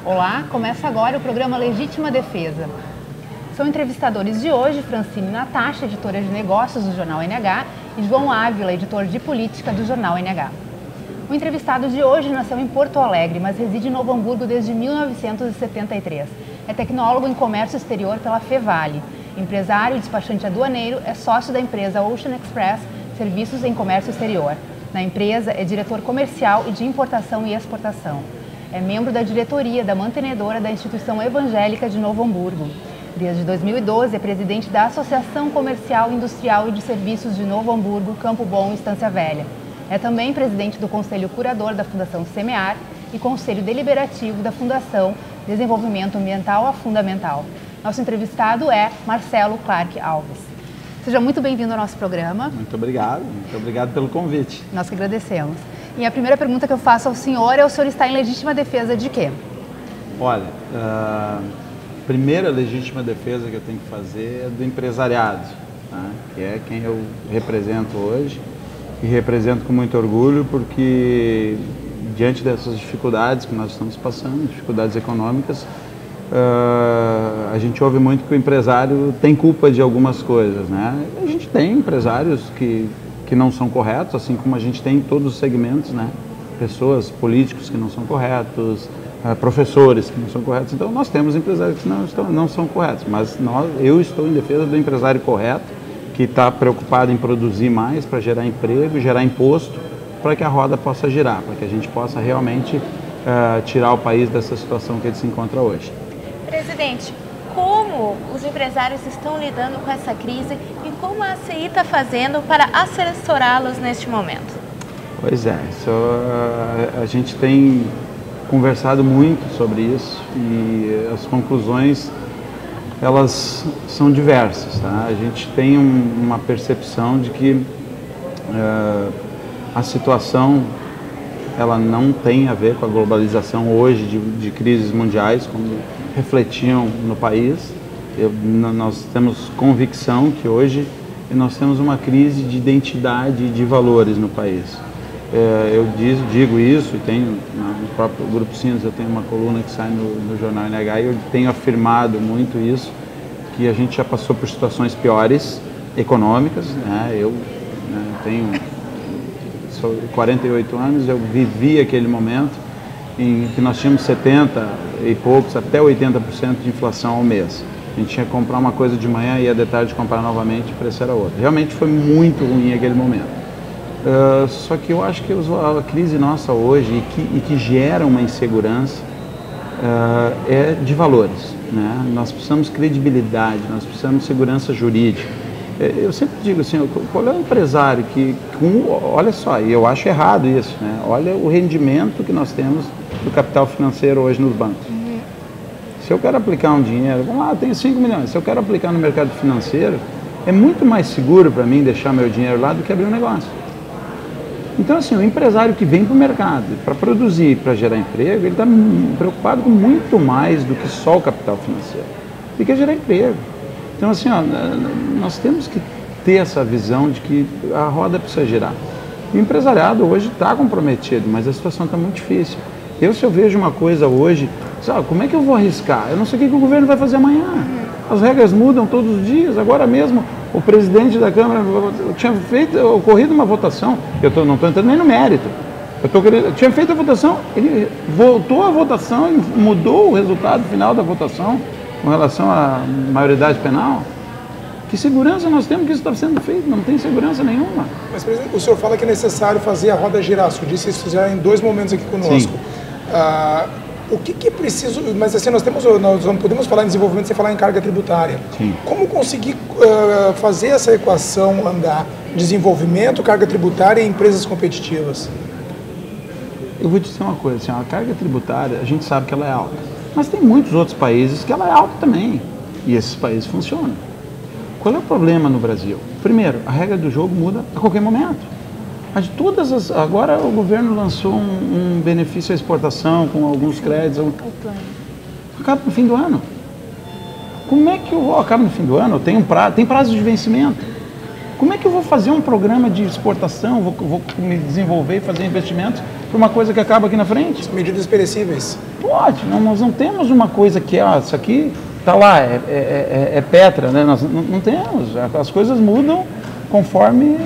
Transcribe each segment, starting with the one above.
Olá, começa agora o programa Legítima Defesa. São entrevistadores de hoje Francine Natasha, editora de negócios do Jornal NH, e João Ávila, editor de política do Jornal NH. O entrevistado de hoje nasceu em Porto Alegre, mas reside em Novo Hamburgo desde 1973. É tecnólogo em comércio exterior pela Fevale. Empresário e despachante aduaneiro, é sócio da empresa Ocean Express, serviços em comércio exterior. Na empresa, é diretor comercial e de importação e exportação. É membro da diretoria da mantenedora da Instituição Evangélica de Novo Hamburgo. Desde 2012, é presidente da Associação Comercial, Industrial e de Serviços de Novo Hamburgo, Campo Bom e Estância Velha. É também presidente do Conselho Curador da Fundação Semear e Conselho Deliberativo da Fundação Desenvolvimento Ambiental Fundamental. Nosso entrevistado é Marcelo Clark Alves. Seja muito bem-vindo ao nosso programa. Muito obrigado pelo convite. Nós que agradecemos. E a primeira pergunta que eu faço ao senhor é: o senhor está em legítima defesa de quê? Olha, a primeira legítima defesa que eu tenho que fazer é do empresariado, tá? Que é quem eu represento hoje, e represento com muito orgulho, porque diante dessas dificuldades que nós estamos passando, dificuldades econômicas, a gente ouve muito que o empresário tem culpa de algumas coisas, né? A gente tem empresários que não são corretos, assim como a gente tem em todos os segmentos, né? Pessoas, políticos que não são corretos, professores que não são corretos. Então nós temos empresários que não são corretos, mas eu estou em defesa do empresário correto, que está preocupado em produzir mais para gerar emprego, gerar imposto, para que a roda possa girar, para que a gente possa realmente tirar o país dessa situação que ele se encontra hoje. Presidente, como os empresários estão lidando com essa crise e como a ACI está fazendo para assessorá-los neste momento? Pois é, a gente tem conversado muito sobre isso e as conclusões, elas são diversas, tá? A gente tem uma percepção de que a situação, ela não tem a ver com a globalização hoje de crises mundiais, como refletiam no país. Nós temos convicção que hoje nós temos uma crise de identidade e de valores no país. Eu digo isso, e tenho no próprio Grupo Sinos, eu tenho uma coluna que sai no Jornal NH, e eu tenho afirmado muito isso, que a gente já passou por situações piores, econômicas, né? Eu tenho 48 anos, eu vivi aquele momento em que nós tínhamos 70 e poucos, até 80% de inflação ao mês. A gente tinha que comprar uma coisa de manhã e ia de tarde comprar novamente, o preço era outro. Realmente foi muito ruim aquele momento. Só que eu acho que a crise nossa hoje, e que gera uma insegurança, é de valores, né? Nós precisamos credibilidade, nós precisamos segurança jurídica. Eu sempre digo assim, qual é o empresário olha só, e eu acho errado isso, né? Olha o rendimento que nós temos do capital financeiro hoje nos bancos. Se eu quero aplicar um dinheiro, vamos lá, eu tenho 5 milhões, se eu quero aplicar no mercado financeiro, é muito mais seguro para mim deixar meu dinheiro lá do que abrir um negócio. Então, assim, o empresário que vem para o mercado para produzir, para gerar emprego, ele está preocupado com muito mais do que só o capital financeiro. Ele quer gerar emprego. Então, assim, nós temos que ter essa visão de que a roda precisa girar. O empresariado hoje está comprometido, mas a situação está muito difícil. Se eu vejo uma coisa hoje, sabe, como é que eu vou arriscar? Eu não sei o que o governo vai fazer amanhã. As regras mudam todos os dias. Agora mesmo, o presidente da Câmara tinha ocorrido uma votação, eu não estou entrando nem no mérito. Tinha feito a votação, ele voltou à votação e mudou o resultado final da votação com relação à maioridade penal. Que segurança nós temos que isso está sendo feito? Não tem segurança nenhuma. Mas, presidente, o senhor fala que é necessário fazer a roda girar. O senhor disse isso já em 2 momentos aqui conosco. O que é preciso? Mas assim, nós não podemos falar em desenvolvimento sem falar em carga tributária. Sim. Como conseguir fazer essa equação andar? Desenvolvimento, carga tributária e empresas competitivas? Eu vou te dizer uma coisa, assim, a carga tributária, a gente sabe que ela é alta. Mas tem muitos outros países que ela é alta também. E esses países funcionam. Qual é o problema no Brasil? Primeiro, a regra do jogo muda a qualquer momento. Agora o governo lançou um benefício à exportação com alguns créditos. Acaba no fim do ano. Como é que eu acabo no fim do ano? Tem prazo de vencimento. Como é que eu vou fazer um programa de exportação, vou me desenvolver e fazer investimentos para uma coisa que acaba aqui na frente? Medidas perecíveis. Pode, nós não temos uma coisa que, isso aqui está lá, é Petra, né? Nós não temos. As coisas mudam conforme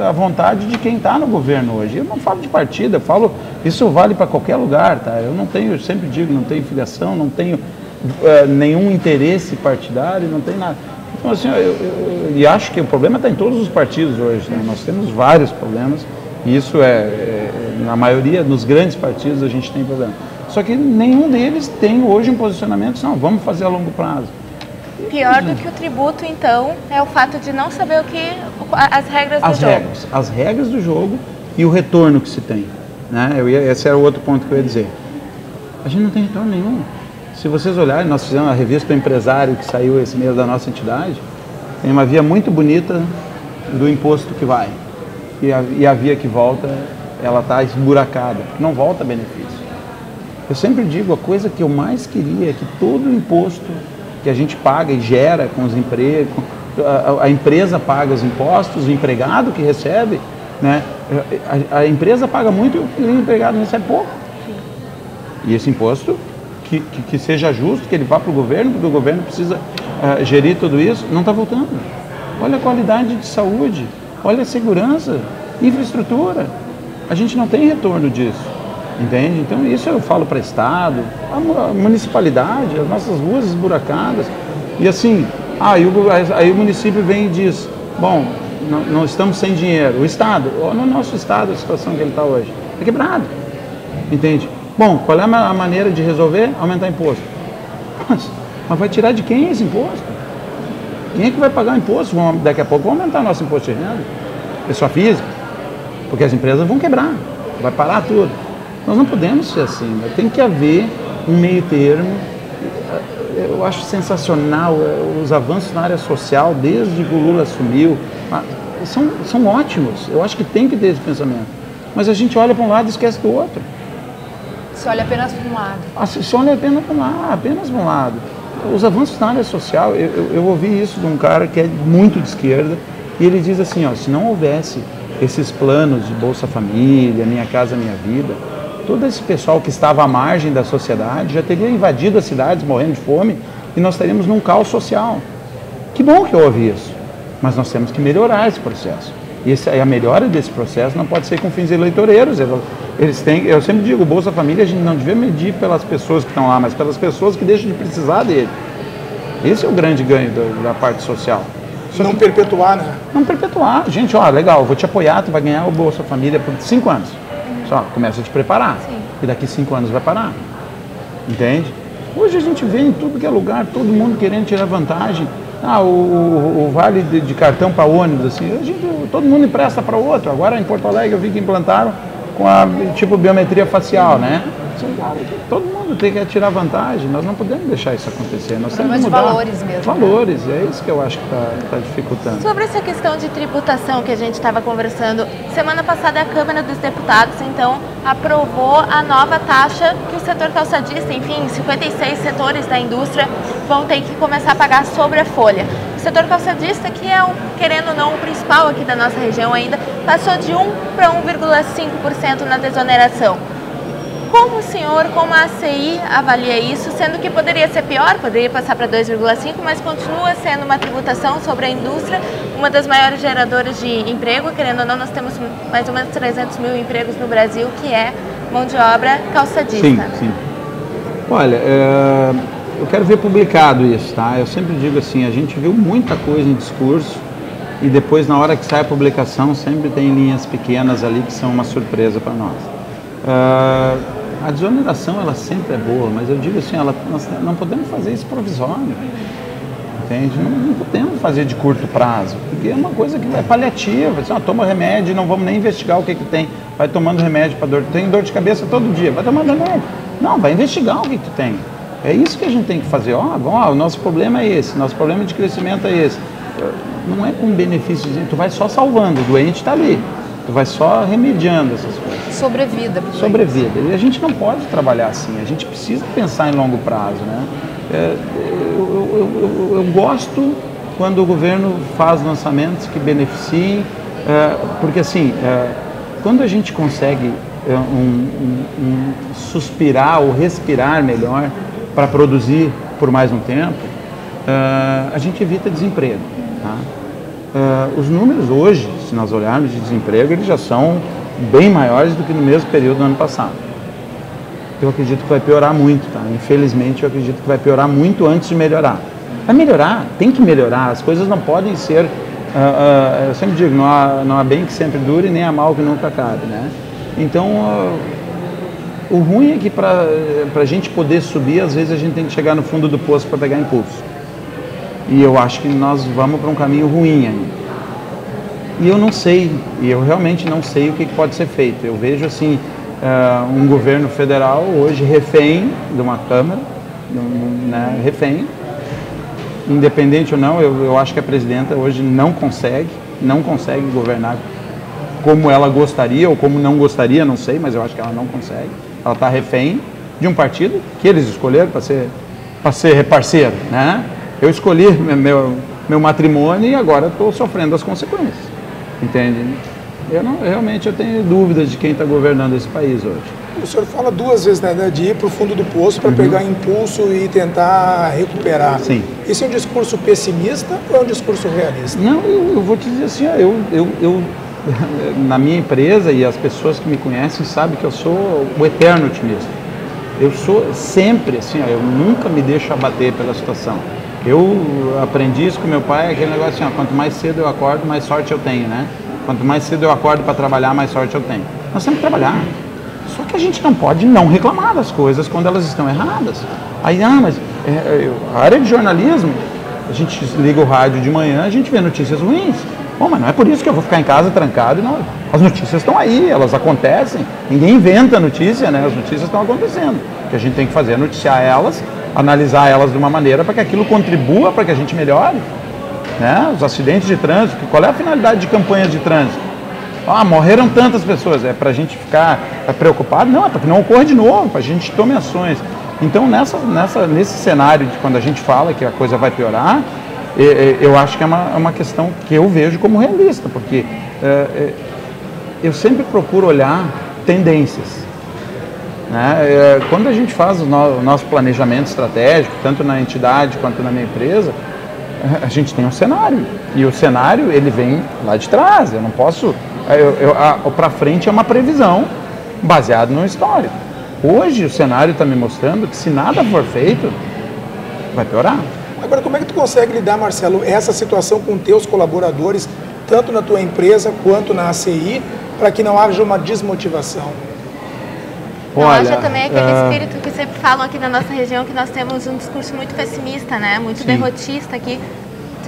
a vontade de quem está no governo hoje. Eu não falo de partido, eu falo, isso vale para qualquer lugar, tá? Eu não tenho, eu sempre digo, não tenho filiação, não tenho nenhum interesse partidário, não tem nada. Então, assim, e acho que o problema está em todos os partidos hoje, né? Nós temos vários problemas, e isso na maioria, nos grandes partidos, a gente tem problema. Só que nenhum deles tem hoje um posicionamento, não, vamos fazer a longo prazo. Pior do que o tributo, então, é o fato de não saber as regras do jogo. As regras do jogo e o retorno que se tem, né? Esse era o outro ponto que eu ia dizer. A gente não tem retorno nenhum. Se vocês olharem, nós fizemos a revista do empresário que saiu esse mês da nossa entidade, tem uma via muito bonita do imposto que vai. E a via que volta, ela está esburacada, porque não volta benefício. Eu sempre digo, a coisa que eu mais queria é que todo o imposto que a gente paga e gera com os empregos, a empresa paga os impostos, o empregado que recebe, né? A empresa paga muito e o empregado recebe pouco. E esse imposto que seja justo, que ele vá para o governo, porque o governo precisa gerir tudo isso, não está voltando. Olha a qualidade de saúde, olha a segurança, infraestrutura. A gente não tem retorno disso, entende? Então isso eu falo para o Estado, a municipalidade, as nossas ruas esburacadas. E assim, aí o município vem e diz, bom, não estamos sem dinheiro. O Estado, no nosso Estado, a situação que ele está hoje, é quebrado, entende? Bom, qual é a maneira de resolver? Aumentar imposto. Mas vai tirar de quem esse imposto? Quem é que vai pagar o imposto? Daqui a pouco vão aumentar nosso imposto de renda. Pessoa física. Porque as empresas vão quebrar. Vai parar tudo. Nós não podemos ser assim. Né? Tem que haver um meio termo. Eu acho sensacional os avanços na área social, desde que o Lula assumiu. São ótimos. Eu acho que tem que ter esse pensamento. Mas a gente olha para um lado e esquece do outro. Se olha apenas para um lado. Se olha apenas para um lado. Os avanços na área social, eu ouvi isso de um cara que é muito de esquerda, e ele diz assim, se não houvesse esses planos de Bolsa Família, Minha Casa Minha Vida, todo esse pessoal que estava à margem da sociedade já teria invadido as cidades morrendo de fome e nós estaríamos num caos social. Que bom que eu ouvi isso, mas nós temos que melhorar esse processo. E a melhora desse processo não pode ser com fins eleitoreiros. Eu sempre digo, o Bolsa Família a gente não devia medir pelas pessoas que estão lá, mas pelas pessoas que deixam de precisar dele. Esse é o grande ganho da parte social. Não perpetuar, né? Não perpetuar. Gente, legal, vou te apoiar, tu vai ganhar o Bolsa Família por 5 anos. Só começa a te preparar. Sim. E daqui 5 anos vai parar. Entende? Hoje a gente vê em tudo que é lugar, todo mundo querendo tirar vantagem. O vale de cartão para ônibus, assim, todo mundo empresta para o outro. Agora em Porto Alegre eu vi que implantaram com a biometria facial, né? Todo mundo tem que tirar vantagem, nós não podemos deixar isso acontecer. Nós temos que mudar valores mesmo. Valores, é isso que eu acho que está dificultando. Sobre essa questão de tributação que a gente estava conversando, semana passada a Câmara dos Deputados, então, aprovou a nova taxa que o setor calçadista, enfim, 56 setores da indústria vão ter que começar a pagar sobre a folha. O setor calçadista, que é, querendo ou não, o principal aqui da nossa região ainda, passou de 1 para 1,5% na desoneração. Como o senhor, como a ACI avalia isso, sendo que poderia ser pior, poderia passar para 2,5%, mas continua sendo uma tributação sobre a indústria, uma das maiores geradoras de emprego, querendo ou não, nós temos mais ou menos 300 mil empregos no Brasil, que é mão de obra calçadista. Sim. Olha, eu quero ver publicado isso, tá? Eu sempre digo assim, a gente viu muita coisa em discurso e depois, na hora que sai a publicação, sempre tem linhas pequenas ali que são uma surpresa para nós. A desoneração, ela sempre é boa, mas eu digo assim, nós não podemos fazer isso provisório, entende? Não podemos fazer de curto prazo, porque é uma coisa que é paliativa, assim, toma remédio e não vamos nem investigar o que tem, vai tomando remédio para dor, tem dor de cabeça todo dia, vai tomando remédio, não, vai investigar o que tu tem, é isso que a gente tem que fazer, o nosso problema é esse, nosso problema de crescimento é esse, não é com benefício, tu vai só salvando, o doente está ali. Tu vai só remediando essas coisas. Sobrevida. Sobrevida. E a gente não pode trabalhar assim, a gente precisa pensar em longo prazo, né? Eu gosto quando o governo faz lançamentos que beneficiem, porque assim, quando a gente consegue suspirar ou respirar melhor para produzir por mais um tempo, a gente evita desemprego. Tá? Os números hoje, se nós olharmos de desemprego, eles já são bem maiores do que no mesmo período do ano passado. Eu acredito que vai piorar muito, tá? Infelizmente eu acredito que vai piorar muito antes de melhorar. Vai melhorar, tem que melhorar, as coisas não podem ser, eu sempre digo, não há bem que sempre dure, nem há mal que nunca acabe, né? Então, o ruim é que para a gente poder subir, às vezes a gente tem que chegar no fundo do poço para pegar impulso. E eu acho que nós vamos para um caminho ruim ainda. E eu não sei, e eu realmente não sei o que pode ser feito. Eu vejo assim, um governo federal hoje refém de uma Câmara, né, refém, independente ou não, eu acho que a presidenta hoje não consegue governar como ela gostaria ou como não gostaria, não sei, mas eu acho que ela não consegue. Ela está refém de um partido que eles escolheram para ser parceiro, né? Eu escolhi meu matrimônio e agora estou sofrendo as consequências, entende? Realmente eu tenho dúvidas de quem está governando esse país hoje. O senhor fala duas vezes, né, de ir para o fundo do poço para pegar impulso e tentar recuperar. Sim. Isso é um discurso pessimista ou é um discurso realista? Não, eu vou te dizer assim, eu na minha empresa, e as pessoas que me conhecem sabem que eu sou o eterno otimista. Eu sou sempre assim, eu nunca me deixo abater pela situação. Eu aprendi isso com meu pai, aquele negócio assim, quanto mais cedo eu acordo, mais sorte eu tenho, né? Quanto mais cedo eu acordo para trabalhar, mais sorte eu tenho. Nós temos que trabalhar. Só que a gente não pode não reclamar das coisas quando elas estão erradas. Aí, mas a área de jornalismo, a gente liga o rádio de manhã, a gente vê notícias ruins. Bom, mas não é por isso que eu vou ficar em casa trancado. Não. As notícias estão aí, elas acontecem. Ninguém inventa notícia, né? As notícias estão acontecendo. O que a gente tem que fazer é noticiar elas, analisar elas de uma maneira para que aquilo contribua para que a gente melhore. Né? Os acidentes de trânsito, qual é a finalidade de campanhas de trânsito? Morreram tantas pessoas, é para a gente ficar preocupado? Não, é para que não ocorra de novo, para a gente tome ações. Então, nesse cenário de quando a gente fala que a coisa vai piorar, eu acho que é uma questão que eu vejo como realista, porque eu sempre procuro olhar tendências. Né? Quando a gente faz o nosso planejamento estratégico, tanto na entidade quanto na minha empresa, a gente tem um cenário, e o cenário ele vem lá de trás, eu não posso, para frente é uma previsão baseada no histórico. Hoje o cenário está me mostrando que se nada for feito, vai piorar. Agora, como é que tu consegue lidar, Marcelo, essa situação com teus colaboradores, tanto na tua empresa quanto na ACI, para que não haja uma desmotivação? Não haja também aquele espírito que sempre falam aqui na nossa região, que nós temos um discurso muito pessimista, né? Muito derrotista aqui,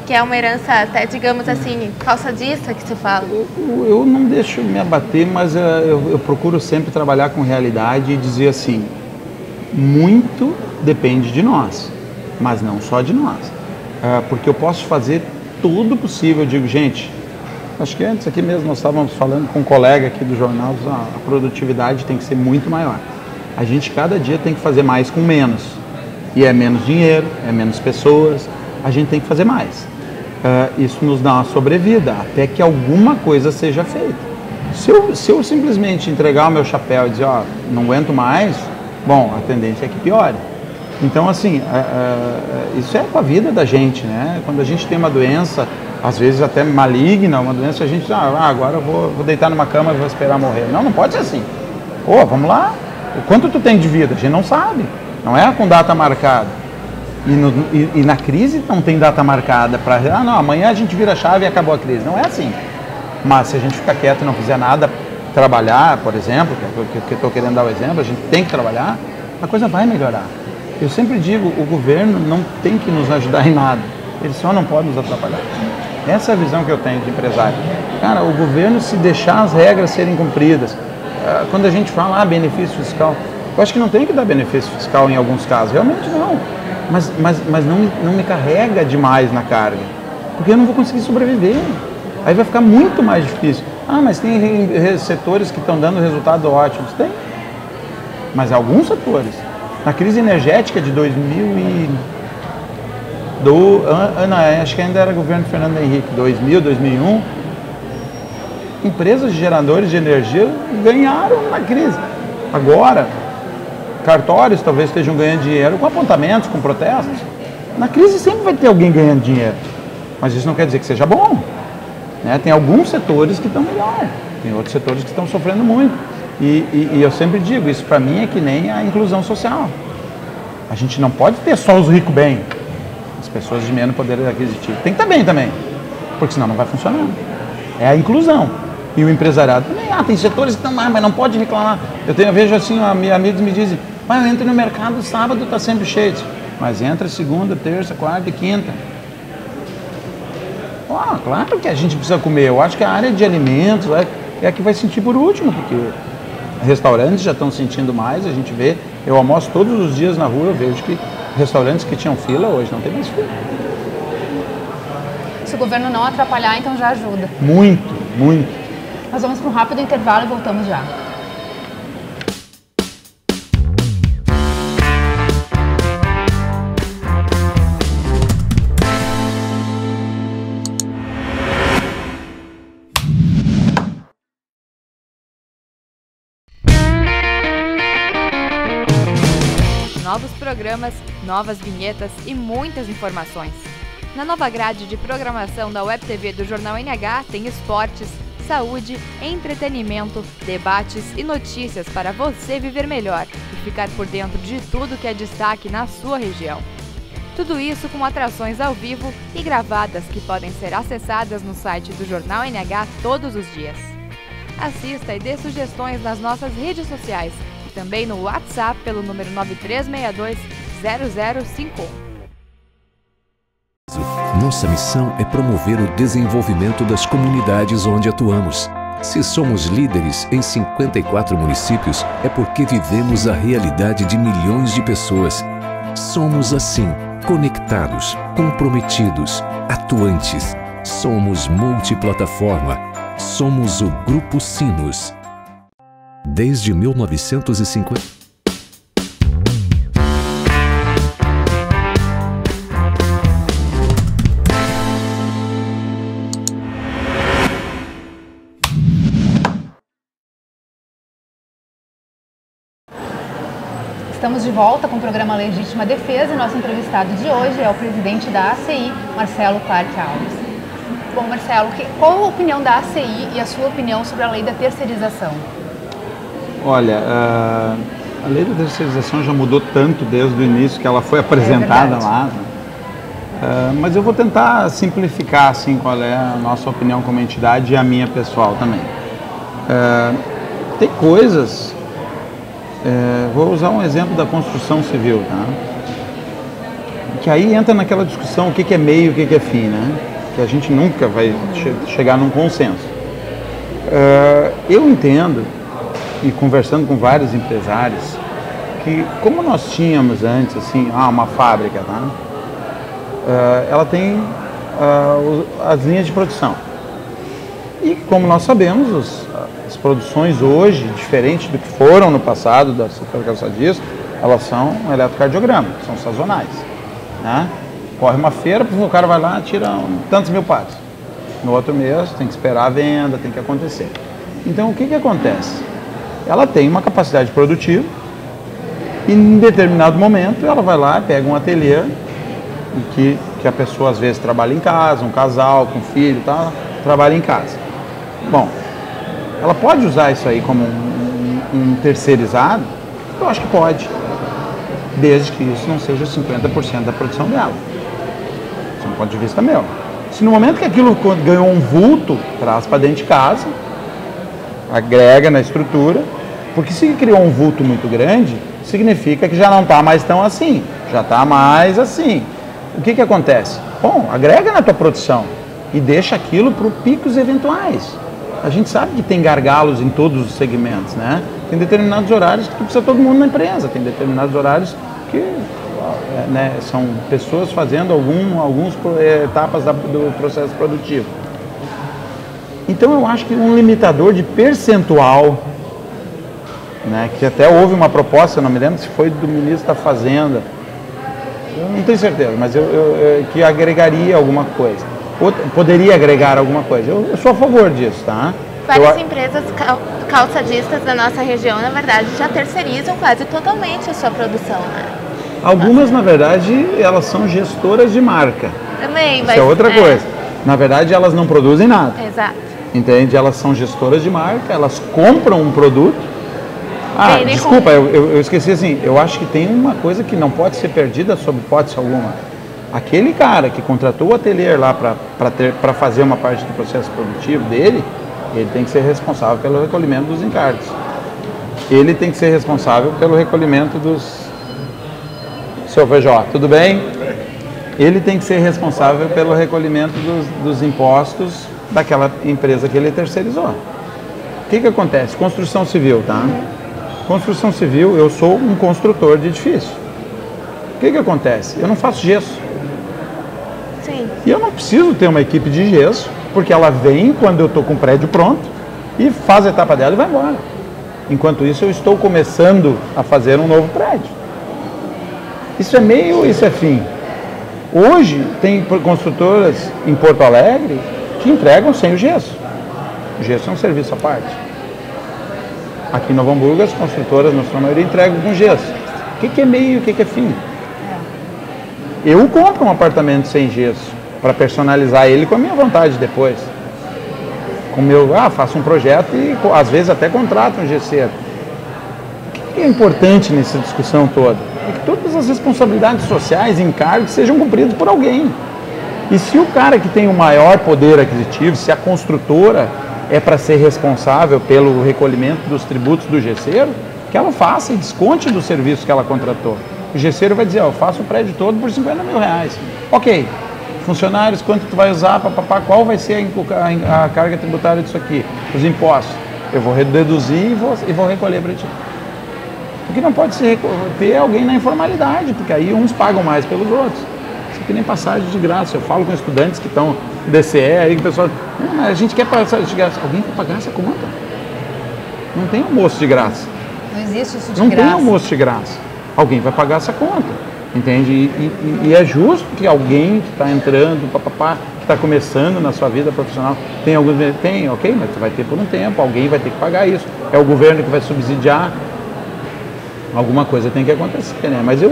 que é uma herança até, digamos assim, calçadista que se fala. Eu não deixo me abater, mas eu procuro sempre trabalhar com realidade e dizer assim, muito depende de nós, mas não só de nós. Porque eu posso fazer tudo possível, eu digo, gente, acho que antes aqui mesmo nós estávamos falando com um colega aqui do jornal, a produtividade tem que ser muito maior. A gente cada dia tem que fazer mais com menos. E é menos dinheiro, é menos pessoas, a gente tem que fazer mais. Isso nos dá uma sobrevida, até que alguma coisa seja feita. Se eu simplesmente entregar o meu chapéu e dizer, não aguento mais, bom, a tendência é que piore. Então, assim, isso é com a vida da gente, né? Quando a gente tem uma doença, às vezes até maligna, uma doença, a gente agora eu vou deitar numa cama e vou esperar morrer. Não pode ser assim. Vamos lá. Quanto tu tem de vida? A gente não sabe. Não é com data marcada. E na crise não tem data marcada para... amanhã a gente vira a chave e acabou a crise. Não é assim. Mas se a gente ficar quieto e não fizer nada, trabalhar, por exemplo, que eu estou querendo dar o exemplo, a gente tem que trabalhar, a coisa vai melhorar. Eu sempre digo, o governo não tem que nos ajudar em nada. Ele só não pode nos atrapalhar. Essa é a visão que eu tenho de empresário. Cara, o governo, se deixar as regras serem cumpridas, quando a gente fala, benefício fiscal, eu acho que não tem que dar benefício fiscal em alguns casos, realmente não. Mas não me carrega demais na carga, porque eu não vou conseguir sobreviver. Aí vai ficar muito mais difícil. Mas tem setores que estão dando resultados ótimos. Tem. Mas alguns setores. Na crise energética de 2008, acho que ainda era governo Fernando Henrique, 2000, 2001, empresas geradores de energia ganharam na crise. Agora, cartórios talvez estejam ganhando dinheiro com apontamentos, com protestos. Na crise sempre vai ter alguém ganhando dinheiro, mas isso não quer dizer que seja bom, né? Tem alguns setores que estão melhor, tem outros setores que estão sofrendo muito. E eu sempre digo, isso para mim é que nem a inclusão social. A gente não pode ter só os ricos bem, as pessoas de menos poder aquisitivo. Tem que estar bem também, porque senão não vai funcionar. É a inclusão. E o empresariado também, tem setores que estão lá, mas não pode reclamar. Eu vejo assim, amigos me dizem, eu entro no mercado sábado, está sempre cheio. Mas entra segunda, terça, quarta e quinta. Claro que a gente precisa comer. Eu acho que a área de alimentos é a que vai sentir por último, porque restaurantes já estão sentindo mais, a gente vê. Eu almoço todos os dias na rua, eu vejo que restaurantes que tinham fila hoje não tem mais fila. Se o governo não atrapalhar, então já ajuda. Muito, muito. Nós vamos para um rápido intervalo e voltamos já. Novos programas, novas vinhetas e muitas informações. Na nova grade de programação da Web TV do Jornal NH tem esportes, saúde, entretenimento, debates e notícias para você viver melhor e ficar por dentro de tudo que é destaque na sua região. Tudo isso com atrações ao vivo e gravadas que podem ser acessadas no site do Jornal NH todos os dias. Assista e dê sugestões nas nossas redes sociais e também no WhatsApp pelo número 9362-0051. Nossa missão é promover o desenvolvimento das comunidades onde atuamos. Se somos líderes em 54 municípios, é porque vivemos a realidade de milhões de pessoas. Somos assim, conectados, comprometidos, atuantes. Somos multiplataforma. Somos o Grupo Sinos. Desde 1950... Estamos de volta com o programa Legítima Defesa e nosso entrevistado de hoje é o presidente da ACI, Marcelo Clark Alves. Bom, Marcelo, qual a opinião da ACI e a sua opinião sobre a lei da terceirização? Olha, a lei da terceirização já mudou tanto desde o início que ela foi apresentada lá, né? Mas eu vou tentar simplificar assim, qual é a nossa opinião como entidade e a minha pessoal também. Tem coisas... vou usar um exemplo da construção civil, tá? Que aí entra naquela discussão o que é meio e o que é fim, né? Que a gente nunca vai chegar num consenso. Eu entendo, e conversando com vários empresários, que como nós tínhamos antes, assim, uma fábrica, tá? Ela tem as linhas de produção. E como nós sabemos, as produções hoje, diferente do que foram no passado da supercalçadista, elas são eletrocardiograma, são sazonais, né? Corre uma feira, o cara vai lá e tira tantos mil pares. No outro mês tem que esperar a venda, tem que acontecer. Então o que acontece? Ela tem uma capacidade produtiva e em determinado momento ela vai lá, pega um ateliê que a pessoa às vezes trabalha em casa, um casal com filho, tá? Trabalha em casa. Bom, ela pode usar isso aí como um terceirizado? Eu acho que pode, desde que isso não seja 50% da produção dela. Isso é um ponto de vista meu. Se no momento que aquilo ganhou um vulto, traz para dentro de casa, agrega na estrutura, porque se criou um vulto muito grande, significa que já não está mais tão assim, já está mais assim. O que acontece? Bom, agrega na tua produção e deixa aquilo para picos eventuais. A gente sabe que tem gargalos em todos os segmentos, né? Tem determinados horários que precisa todo mundo na empresa, tem determinados horários que são pessoas fazendo algumas etapas do processo produtivo. Então eu acho que um limitador de percentual, né, que até houve uma proposta, não me lembro se foi do ministro da Fazenda, Eu não tenho certeza, mas que agregaria alguma coisa. Poderia agregar alguma coisa. Eu sou a favor disso, tá? Várias empresas calçadistas da nossa região, na verdade, já terceirizam quase totalmente a sua produção, né? Algumas, na verdade, elas são gestoras de marca. Também, Isso é outra coisa. Na verdade, elas não produzem nada. Exato. Entende? Elas são gestoras de marca, elas compram um produto. Desculpa, eu esqueci assim, eu acho que tem uma coisa que não pode ser perdida sob hipótese alguma. Aquele cara que contratou o ateliê lá para fazer uma parte do processo produtivo dele, ele tem que ser responsável pelo recolhimento dos encargos. Ele tem que ser responsável pelo recolhimento dos... Seu VJ, tudo bem? Ele tem que ser responsável pelo recolhimento dos impostos daquela empresa que ele terceirizou. O que acontece? Construção civil, tá? Construção civil, eu sou um construtor de edifício. O que acontece? Eu não faço gesso. Sim. E eu não preciso ter uma equipe de gesso, porque ela vem quando eu estou com o prédio pronto e faz a etapa dela e vai embora. Enquanto isso, eu estou começando a fazer um novo prédio. Isso é meio, isso é fim. Hoje, tem construtoras em Porto Alegre que entregam sem o gesso. O gesso é um serviço à parte. Aqui em Novo Hamburgo, as construtoras, na sua maioria, entregam com gesso. O que é meio e o que é fim? Eu compro um apartamento sem gesso para personalizar ele com a minha vontade depois. Faço um projeto e às vezes até contrato um gesseiro. O que é importante nessa discussão toda? É que todas as responsabilidades sociais e encargos sejam cumpridos por alguém. E se o cara que tem o maior poder aquisitivo, se a construtora é para ser responsável pelo recolhimento dos tributos do gesseiro, que ela faça e desconte do serviço que ela contratou. O gesseiro vai dizer, eu faço o prédio todo por 50 mil reais. Ok, funcionários, quanto tu vai usar, qual vai ser a carga tributária disso aqui? Os impostos. Eu vou deduzir e vou recolher para ti. O que não pode ser ter alguém na informalidade, porque aí uns pagam mais pelos outros. Isso aqui nem passagem de graça. Eu falo com estudantes que estão DCE, aí que o pessoal, mas a gente quer passagem de graça. Alguém quer pagar essa conta? Não tem almoço de graça. Não existe isso de não graça. Não tem almoço de graça. Alguém vai pagar essa conta, entende? E é justo que alguém que está entrando, que está começando na sua vida profissional, tem, ok, mas tu vai ter por um tempo, alguém vai ter que pagar isso. É o governo que vai subsidiar. Alguma coisa tem que acontecer, né? Mas eu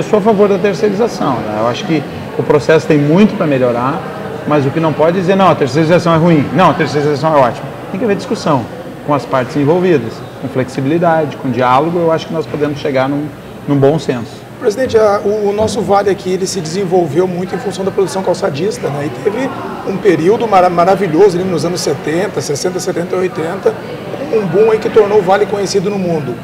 sou a favor da terceirização, né? Eu acho que o processo tem muito para melhorar, mas o que não pode dizer, não, a terceirização é ruim, não, a terceirização é ótima. Tem que haver discussão com as partes envolvidas, com flexibilidade, com diálogo, eu acho que nós podemos chegar num bom senso. Presidente, o nosso Vale aqui, ele se desenvolveu muito em função da produção calçadista, né? E teve um período maravilhoso ali nos anos 70, 60, 70, 80, um boom aí que tornou o Vale conhecido no mundo.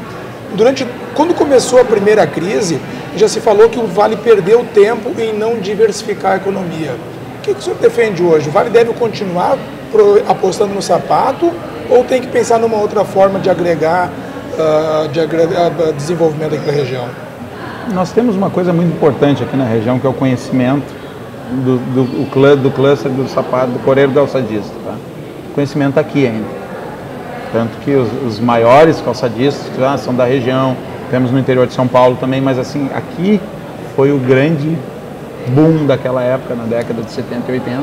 Quando começou a primeira crise, já se falou que o Vale perdeu tempo em não diversificar a economia. O que o senhor defende hoje? O Vale deve continuar apostando no sapato ou tem que pensar numa outra forma de agregar desenvolvimento aqui na região? Nós temos uma coisa muito importante aqui na região, que é o conhecimento do cluster do sapato, do coreiro calçadista. Tá? O conhecimento aqui ainda. Tanto que os maiores calçadistas são da região, temos no interior de São Paulo também, mas assim, aqui foi o grande boom daquela época, na década de 70 e 80.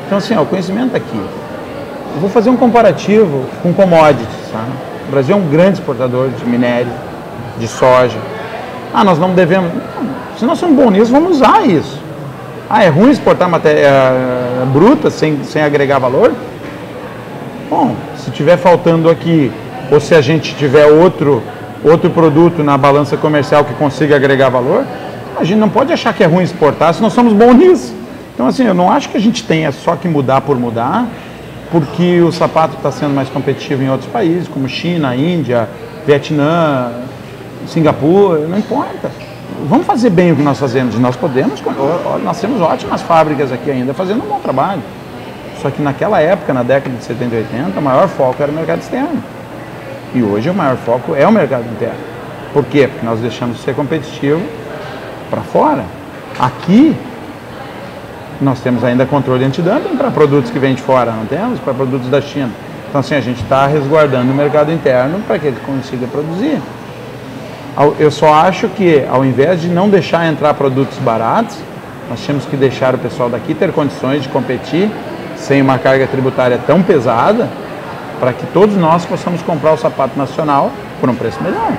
Então assim, o conhecimento aqui. Eu vou fazer um comparativo com commodities. Tá? O Brasil é um grande exportador de minério, de soja. Nós não devemos... Se nós somos bons nisso, vamos usar isso. É ruim exportar matéria bruta sem agregar valor? Bom, se tiver faltando aqui, ou se a gente tiver outro produto na balança comercial que consiga agregar valor, a gente não pode achar que é ruim exportar se nós somos bons nisso. Então assim, eu não acho que a gente tenha só que mudar por mudar, porque o sapato está sendo mais competitivo em outros países, como China, Índia, Vietnã, Singapura, não importa. Vamos fazer bem o que nós fazemos, nós podemos, nós temos ótimas fábricas aqui ainda fazendo um bom trabalho. Só que naquela época, na década de 70 e 80, o maior foco era o mercado externo. E hoje o maior foco é o mercado interno. Por quê? Porque nós deixamos de ser competitivo para fora. Aqui, nós temos ainda controle antidumping para produtos que vêm de fora, não temos? Para produtos da China. Então assim, a gente está resguardando o mercado interno para que ele consiga produzir. Eu só acho que, ao invés de não deixar entrar produtos baratos, nós temos que deixar o pessoal daqui ter condições de competir sem uma carga tributária tão pesada, para que todos nós possamos comprar o sapato nacional por um preço melhor.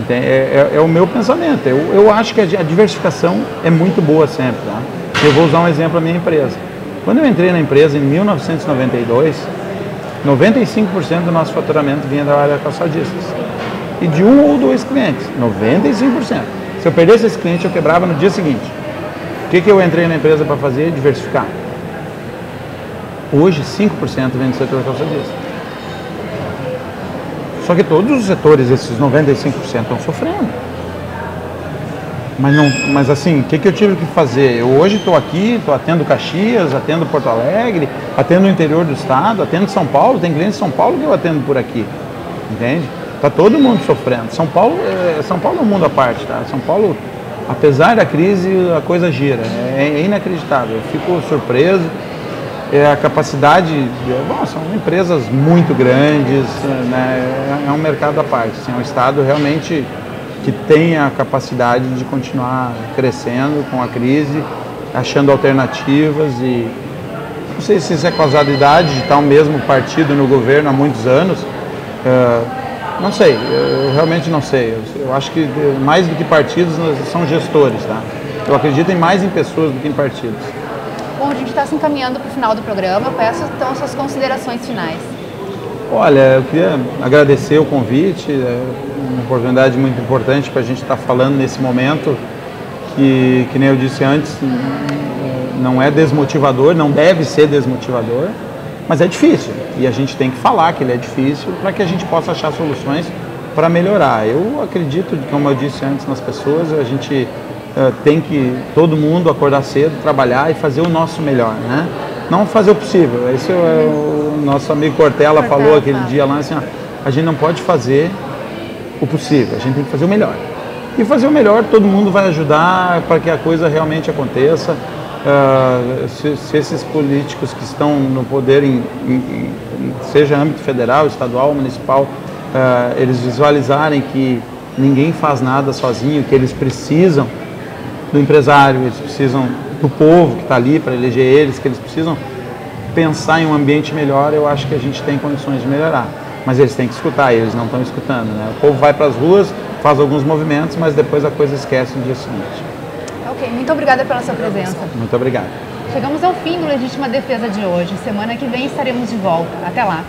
É o meu pensamento. Eu acho que a diversificação é muito boa sempre. Tá? Eu vou usar um exemplo da minha empresa. Quando eu entrei na empresa em 1992, 95% do nosso faturamento vinha da área calçadistas. E de 1 ou 2 clientes, 95%. Se eu perdesse esse cliente, eu quebrava no dia seguinte. O que eu entrei na empresa para fazer? Diversificar. Hoje, 5% vem do setor calçadista. Só que todos os setores, esses 95%, estão sofrendo. Mas assim, o que eu tive que fazer? Eu hoje estou aqui, estou atendo Caxias, atendo Porto Alegre, atendo o interior do estado, atendo São Paulo, tem clientes de São Paulo que eu atendo por aqui, entende? Está todo mundo sofrendo. São Paulo é um mundo à parte, tá? São Paulo, apesar da crise, a coisa gira, é inacreditável, eu fico surpreso. A capacidade, são empresas muito grandes, né? É um mercado à parte, assim, é um estado realmente que tem a capacidade de continuar crescendo com a crise, achando alternativas e não sei se isso é causalidade de estar o mesmo partido no governo há muitos anos, não sei, eu realmente não sei, eu acho que mais do que partidos são gestores, tá? Eu acredito mais em pessoas do que em partidos. Bom, a gente está se encaminhando para o final do programa, eu peço então as suas considerações finais. Olha, eu queria agradecer o convite, uma oportunidade muito importante para a gente estar falando nesse momento que nem eu disse antes, não é desmotivador, não deve ser desmotivador, mas é difícil e a gente tem que falar que ele é difícil para que a gente possa achar soluções para melhorar. Eu acredito, como eu disse antes, nas pessoas, a gente tem que todo mundo acordar cedo, trabalhar e fazer o nosso melhor, né? Não fazer o possível. Esse é o nosso amigo Cortella falou aquele dia lá, assim, a gente não pode fazer o possível, a gente tem que fazer o melhor. E fazer o melhor, todo mundo vai ajudar para que a coisa realmente aconteça. Se esses políticos que estão no poder, seja âmbito federal, estadual, municipal, eles visualizarem que ninguém faz nada sozinho, que eles precisam do empresário, eles precisam do povo que está ali para eleger eles, que eles precisam pensar em um ambiente melhor, eu acho que a gente tem condições de melhorar. Mas eles têm que escutar, e eles não estão escutando, né? O povo vai para as ruas, faz alguns movimentos, mas depois a coisa esquece no dia seguinte. Ok, muito obrigada pela sua presença. Muito obrigado. Chegamos ao fim do Legítima Defesa de hoje. Semana que vem estaremos de volta. Até lá.